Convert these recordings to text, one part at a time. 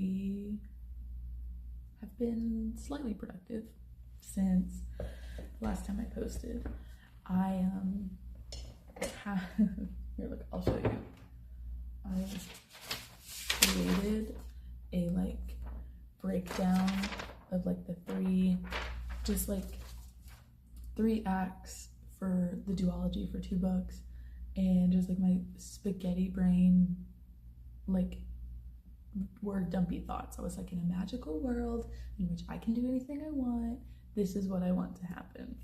we have been slightly productive since the last time I posted. I have, here, look, I'll show you. I created a like breakdown of like the three acts for the duology for 2 books, and just like my spaghetti brain, like word dumpy thoughts. I was like, in a magical world in which I can do anything I want, this is what I want to happen.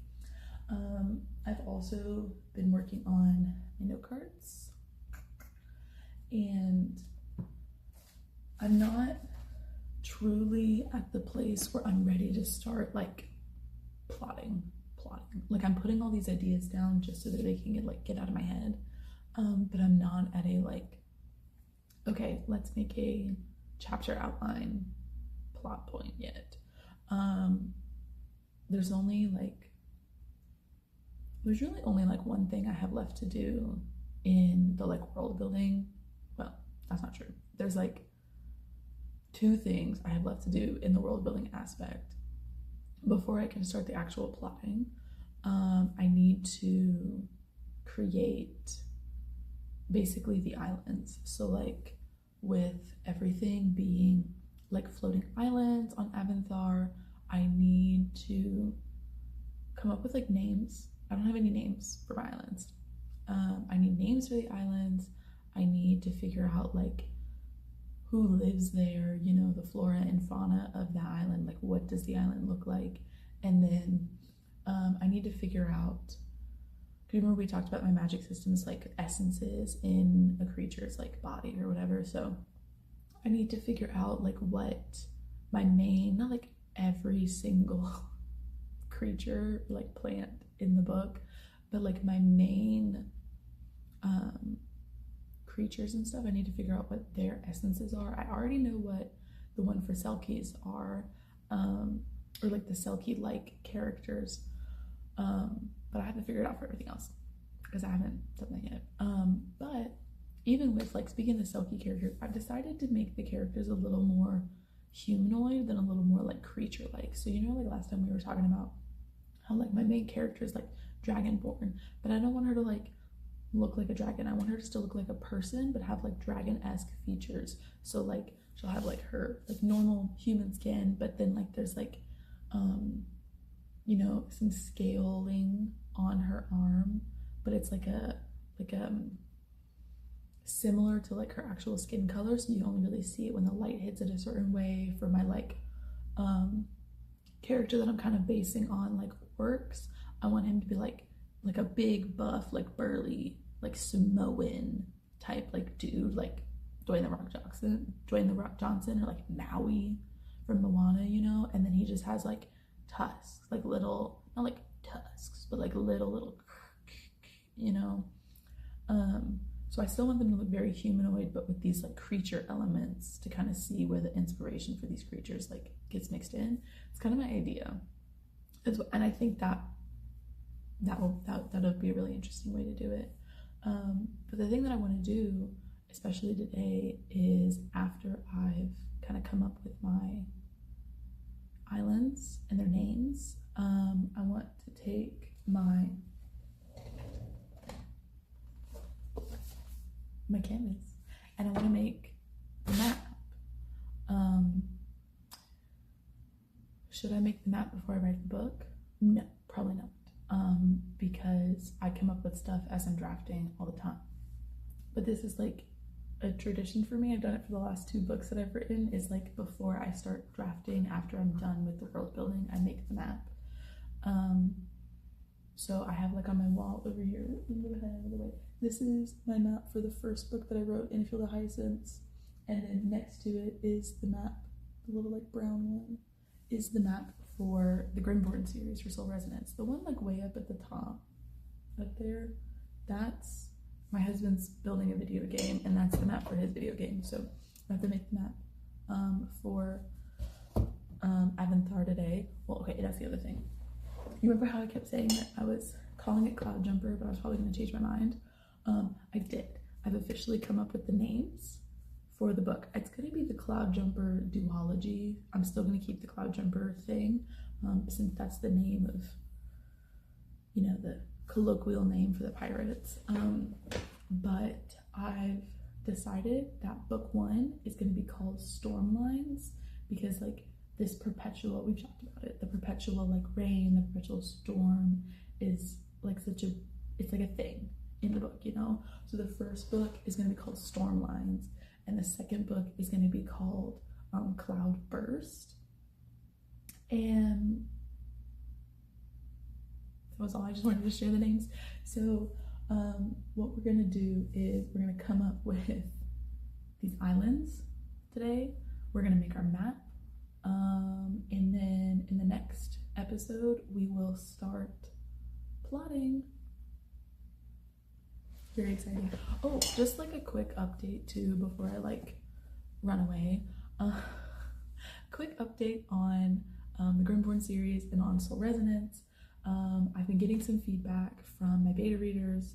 I've also been working on my note cards, and I'm not truly at the place where I'm ready to start like plotting. Like, I'm putting all these ideas down just so that they can get out of my head, but I'm not at a like, okay, let's make a chapter outline plot point yet. There's really only like one thing I have left to do in the like world building. Well, that's not true. There's like 2 things I have left to do in the world building aspect before I can start the actual plotting. I need to create basically the islands. So like, with everything being like floating islands on Avanthar, I need to come up with like names. I don't have any names for my islands. I need names for the islands. I need to figure out like who lives there, you know, the flora and fauna of that island, like what does the island look like? And then I need to figure out, do you remember we talked about my magic systems, like essences in a creature's like body or whatever? So I need to figure out like what my main, not like every single creature, like plant in the book, but like my main creatures and stuff, I need to figure out what their essences are. I already know what the one for Selkies are, or like the Selkie like characters, but I haven't figured it out for everything else because I haven't done that yet. But even with like, speaking of the Selkie characters, I've decided to make the characters a little more humanoid than a little more like creature like. So you know, like last time we were talking about how like my main character is like dragonborn, but I don't want her to like look like a dragon. I want her to still look like a person but have like dragon-esque features. So like she'll have like her like normal human skin, but then like there's like you know, some scaling on her arm, but it's like a similar to like her actual skin color, so you only really see it when the light hits it a certain way. For my like character that I'm kind of basing on like orcs, I want him to be like a big buff, like burly, like Samoan type like dude, like Dwayne the Rock Johnson, or like Maui from Moana, you know. And then he just has like tusks, like little, not like tusks, but like little, you know. So I still want them to look very humanoid, but with these like creature elements to kind of see where the inspiration for these creatures like gets mixed in. It's kind of my idea, and I think that'll be a really interesting way to do it. But the thing that I want to do, especially today, is after I've kind of come up with my islands and their names, I want to take my canvas and I want to make the map. Should I make the map before I write the book? No, probably not. Because I come up with stuff as I'm drafting all the time. But this is like a tradition for me. I've done it for the last 2 books that I've written, is like before I start drafting, after I'm done with the world building, I make the map. So I have like on my wall over here, this is my map for the first book that I wrote, In a Field of Hyacinths, and then next to it is the map, the little like brown one, is the map for the Grimborn series for Soul Resonance. The one like way up at the top, up there, that's my husband's building a video game, and that's the map for his video game. So I have to make the map for Avanthar today. Well, okay, that's the other thing. You remember how I kept saying that I was calling it Cloud Jumper, but I was probably going to change my mind? I did. I've officially come up with the names for the book. It's going to be the Cloud Jumper duology. I'm still going to keep the Cloud Jumper thing, since that's the name of, you know, the colloquial name for the pirates. But I've decided that book 1 is going to be called Stormlines, because like this perpetual, we've talked about it, the perpetual like rain, the perpetual storm is like it's like a thing in the book, you know? So the first book is going to be called Stormlines, and the second book is going to be called Cloud Burst. And that was all. I just wanted to share the names. So what we're going to do is we're going to come up with these islands today. We're going to make our map. And then in the next episode, we will start plotting. Very exciting. Oh, just like a quick update too before I like run away. Quick update on the Grimborn series and on Soul Resonance. I've been getting some feedback from my beta readers.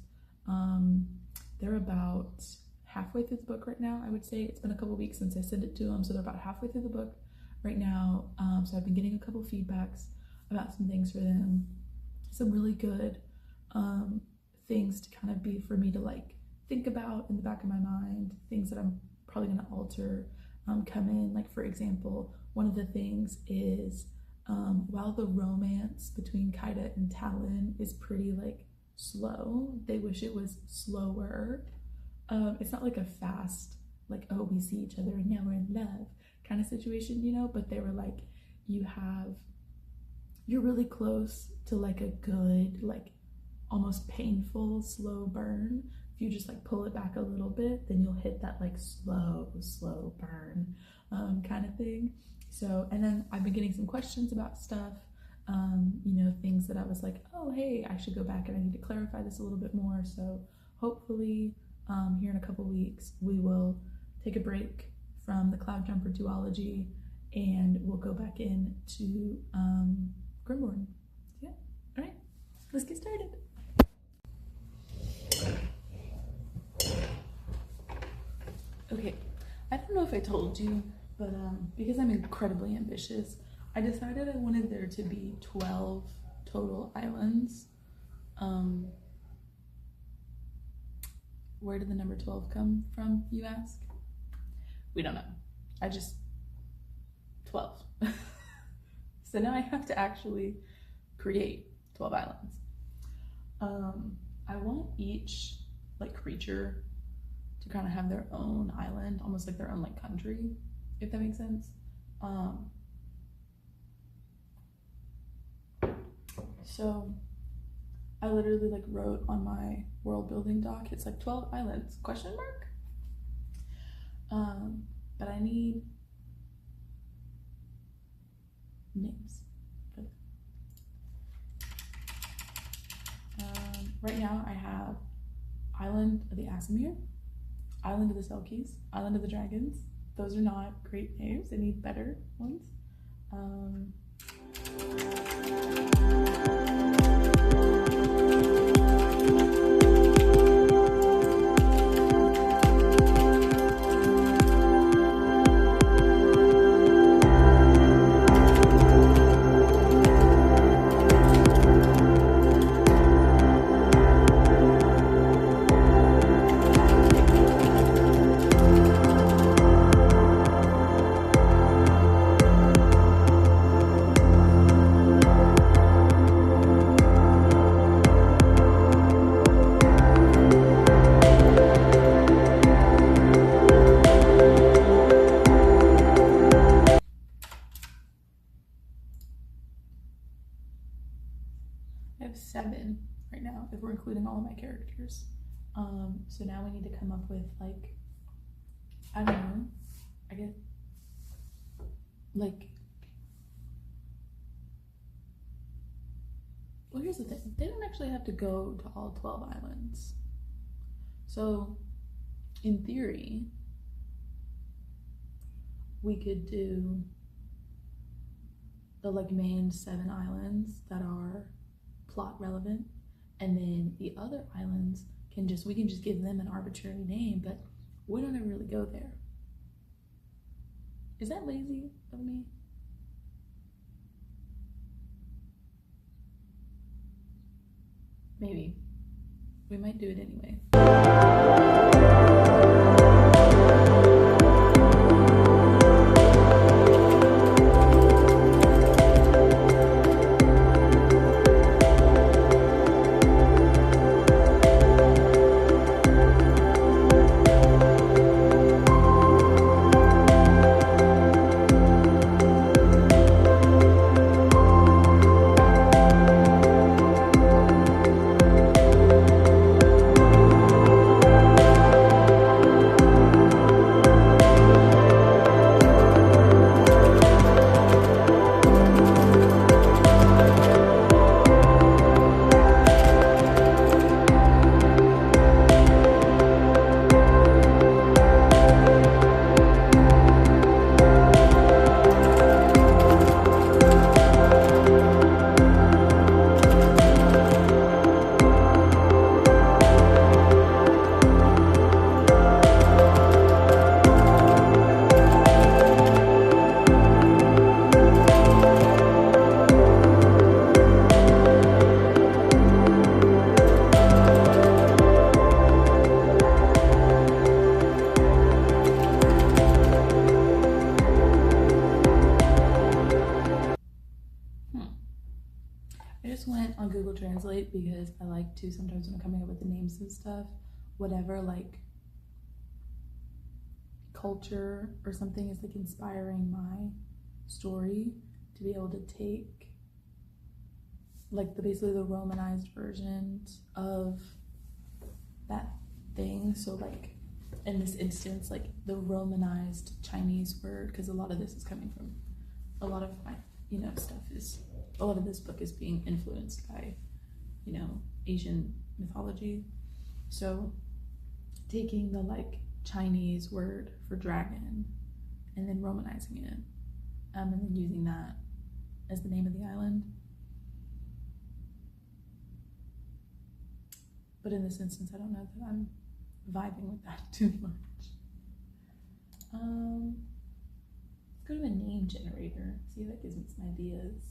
They're about halfway through the book right now, I would say. It's been a couple weeks since I sent it to them, so they're about halfway through the book right now. So I've been getting a couple feedbacks about some things for them. Some really good things to kind of be for me to like think about in the back of my mind, things that I'm probably going to alter come in. Like, for example, one of the things is while the romance between Kaida and Talon is pretty like slow, they wish it was slower. It's not like a fast, like, oh, we see each other and now we're in love kind of situation, you know, but they were like, you're really close to like a good, like almost painful slow burn. If you just like pull it back a little bit, then you'll hit that like slow burn kind of thing. So, and then I've been getting some questions about stuff, you know, things that I was like, oh, hey, I should go back and I need to clarify this a little bit more. So hopefully here in a couple weeks, we will take a break from the Cloud Jumper duology and we'll go back into Grimborn. Yeah, all right, let's get started. Okay, I don't know if I told you, but because I'm incredibly ambitious, I decided I wanted there to be 12 total islands. Where did the number 12 come from, you ask? We don't know. 12. So now I have to actually create 12 islands. I want each like creature to kind of have their own island, almost like their own like country, if that makes sense. So I literally like wrote on my world building doc, it's like 12 islands, question mark? But I need names. Right now I have Island of the Asimir, Island of the Selkies, Island of the Dragons. Those are not great names. I need better ones. I have 7 right now, if we're including all of my characters. So now we need to come up with like, I don't know, I guess, like, well, here's the thing. They don't actually have to go to all 12 islands. So in theory, we could do the like main 7 islands that are plot relevant, and then the other islands we can just give them an arbitrary name, but we don't ever really go there. Is that lazy of me? Maybe. We might do it anyway. I just went on Google Translate because I like to sometimes when I'm coming up with the names and stuff, whatever like culture or something is like inspiring my story, to be able to take like basically the Romanized versions of that thing. So like in this instance, like the Romanized Chinese word, because a lot of this is coming from a lot of my stuff is, a lot of this book is being influenced by Asian mythology. So taking the like Chinese word for dragon and then Romanizing it, and then using that as the name of the island. But in this instance, I don't know that I'm vibing with that too much. Let's go to a name generator, see if that gives me some ideas.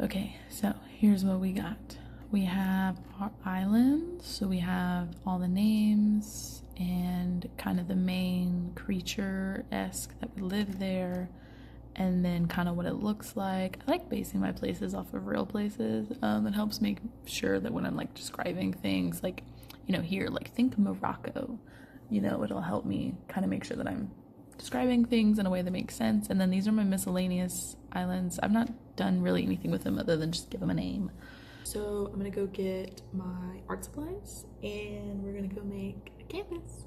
Okay, so here's what we got. We have our island, so we have all the names and kind of the main creature-esque that would live there, and then kind of what it looks like. I like basing my places off of real places. It helps make sure that when I'm like describing things, like, here, like think Morocco, it'll help me kind of make sure that I'm describing things in a way that makes sense. And then these are my miscellaneous islands. I've not done really anything with them other than just give them a name. So I'm gonna go get my art supplies and we're gonna go make a canvas.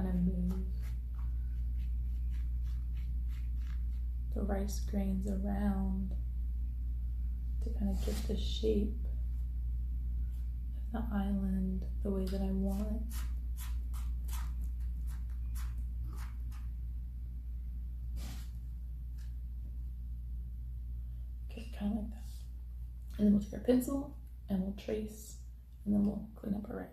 kind of move the rice grains around to kind of get the shape of the island the way that I want it. Okay, kind of like that. And then we'll take our pencil and we'll trace, and then we'll clean up our rice.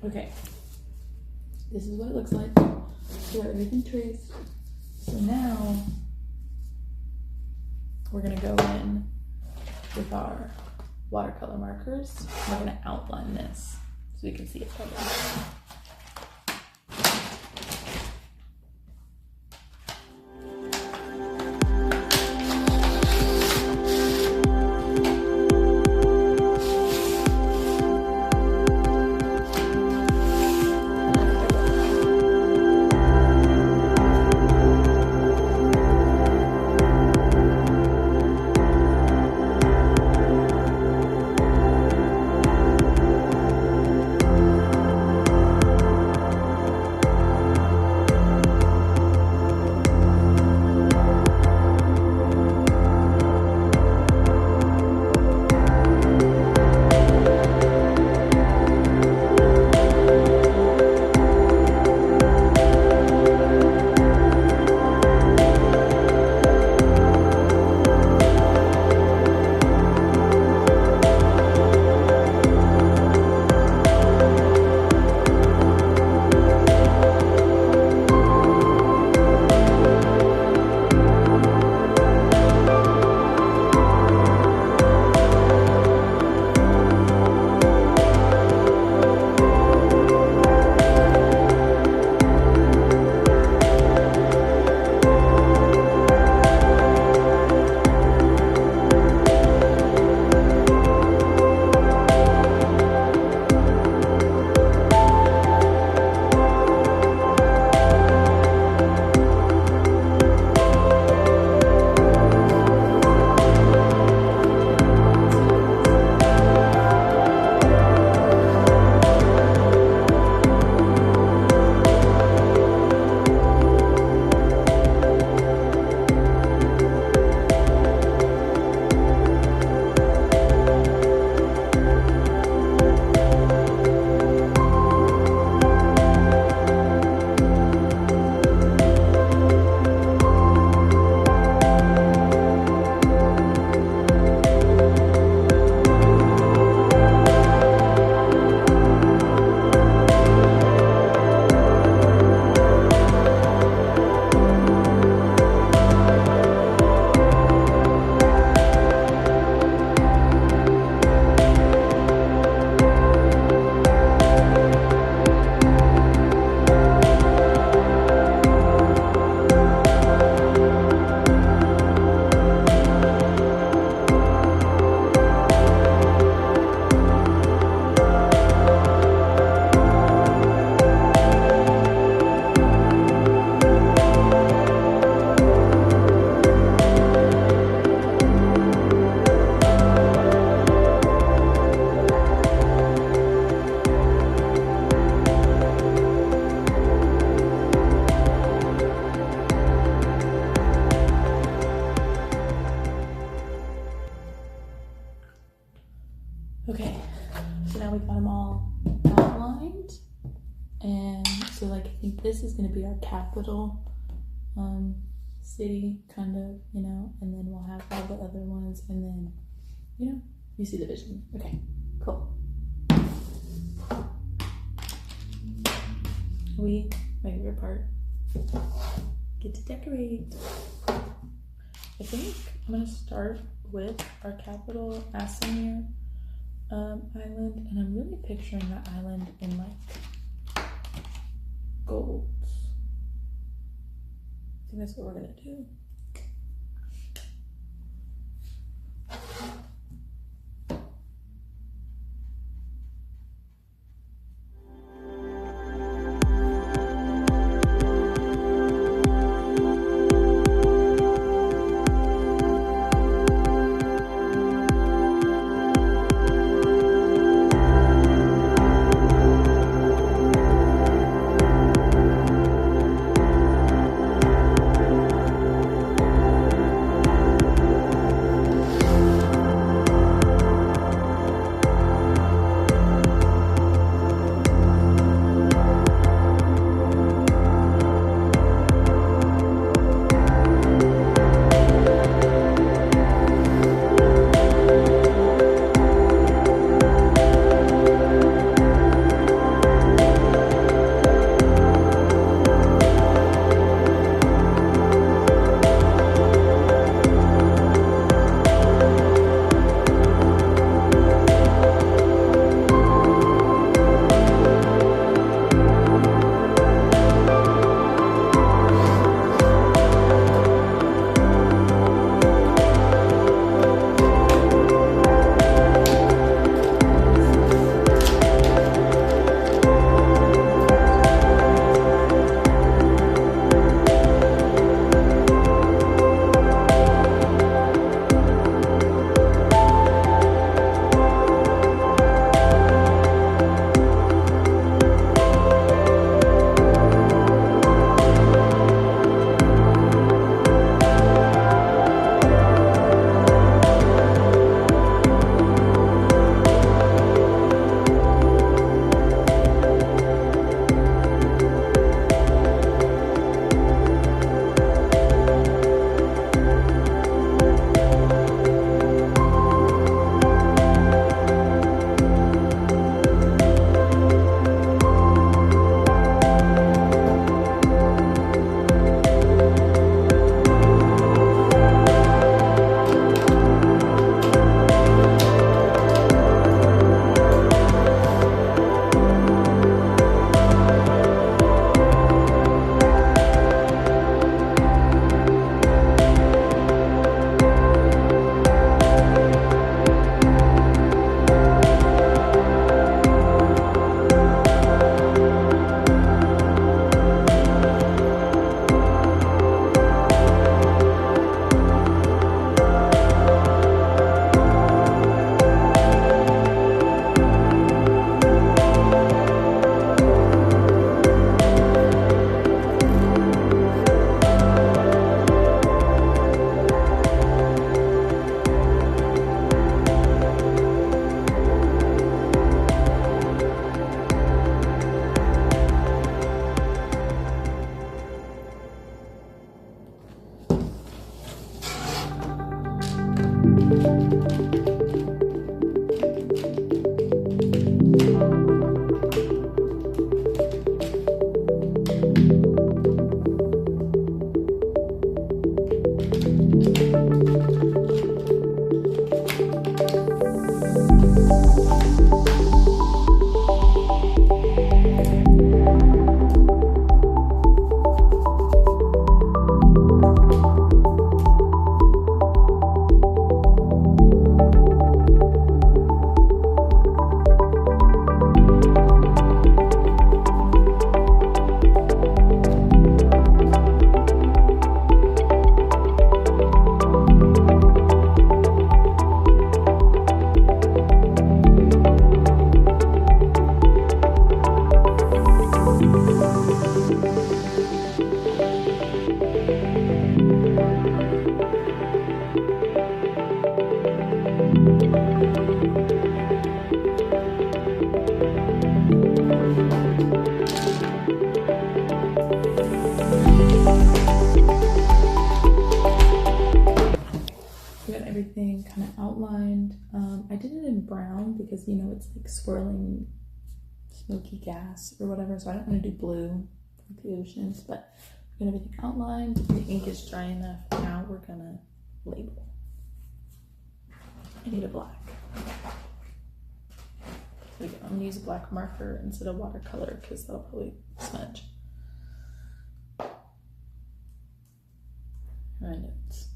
Okay, this is what it looks like. We got everything traced. So now we're gonna go in with our watercolor markers. We're gonna outline this so we can see it better. Okay, so now we've got them all outlined. And so like I think this is gonna be our capital city kind of, you know, and then we'll have all the other ones, and then, you know, you see the vision. Okay, cool. My favorite part, get to decorate. I think I'm gonna start with our capital, Asimir island, and I'm really picturing that island in like golds. I think that's what we're gonna do. everything kind of outlined. I did it in brown because, you know, it's like swirling smoky gas or whatever, so I don't want to do blue like the oceans, but we got everything outlined. The ink is dry enough. Now we're gonna label. I need a black. There we go. I'm gonna use a black marker instead of watercolor because that'll probably smudge. My notes.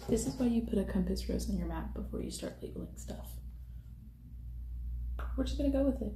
This is why you put a compass rose on your map before you start labeling stuff. We're just gonna go with it.